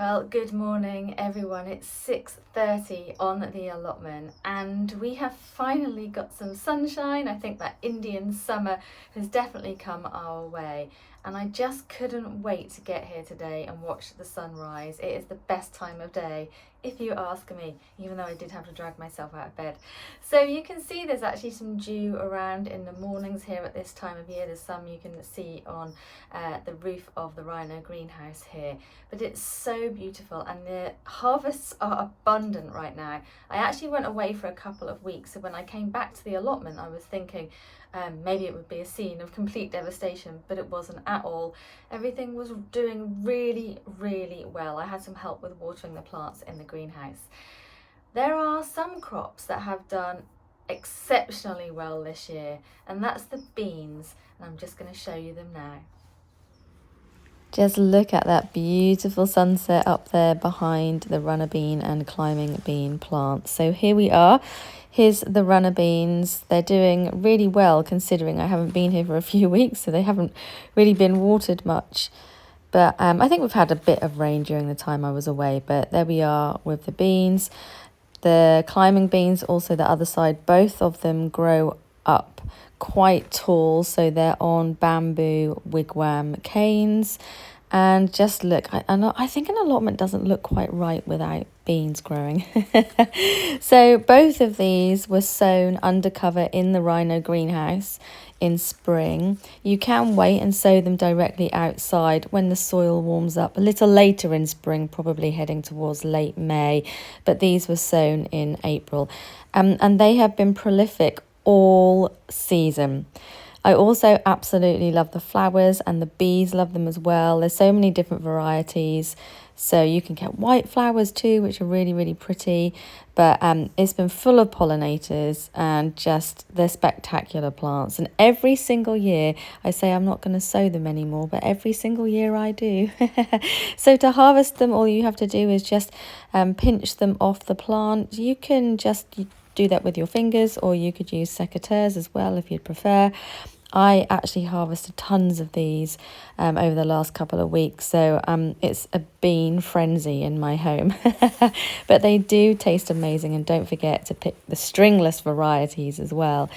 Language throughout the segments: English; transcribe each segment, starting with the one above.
Well, good morning everyone. It's 6:30 on the allotment and we have finally got some sunshine. I think that Indian summer has definitely come our way and I just couldn't wait to get here today and watch the sunrise. It is the best time of day if you ask me, even though I did have to drag myself out of bed. So you can see there's actually some dew around in the mornings here at this time of year. There's some you can see on the roof of the Rhino greenhouse here, but it's so beautiful and the harvests are abundant right now. I actually went away for a couple of weeks, so when I came back to the allotment I was thinking maybe it would be a scene of complete devastation, but it wasn't at all. Everything was doing really well. I had some help with watering the plants in the greenhouse. There are some crops that have done exceptionally well this year, and that's the beans, and I'm just going to show you them now. Just look at that beautiful sunset up there behind the runner bean and climbing bean plants. So here we are. Here's the runner beans. They're doing really well considering I haven't been here for a few weeks, so they haven't really been watered much. But I think we've had a bit of rain during the time I was away, but there we are with the beans. The climbing beans, also the other side, both of them grow up quite tall, so they're on bamboo wigwam canes. And just look, I think an allotment doesn't look quite right without beans growing. So both of these were sown undercover in the Rhino greenhouse in spring. You can wait and sow them directly outside when the soil warms up a little later in spring, probably heading towards late May, but these were sown in April. And they have been prolific all season. I also absolutely love the flowers, and the bees love them as well. There's so many different varieties. So you can get white flowers too, which are really pretty. But it's been full of pollinators and just they're spectacular plants. And every single year I say I'm not going to sow them anymore, but every single year I do. So to harvest them, all you have to do is just pinch them off the plant. You can just do that with your fingers, or you could use secateurs as well if you'd prefer. I actually harvested tons of these over the last couple of weeks, so it's a bean frenzy in my home. But they do taste amazing, and don't forget to pick the stringless varieties as well.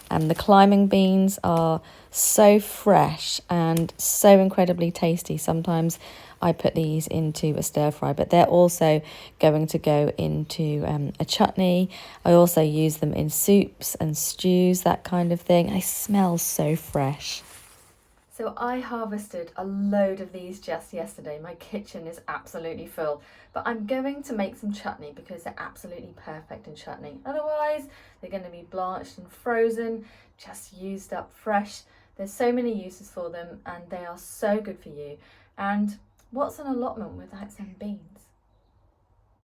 The climbing beans are so fresh and so incredibly tasty. Sometimes I put these into a stir fry, but they're also going to go into a chutney. I also use them in soups and stews, that kind of thing. They smell so fresh. So I harvested a load of these just yesterday. My kitchen is absolutely full, but I'm going to make some chutney because they're absolutely perfect in chutney. Otherwise, they're going to be blanched and frozen, just used up fresh. There's so many uses for them and they are so good for you. And what's an allotment without some beans?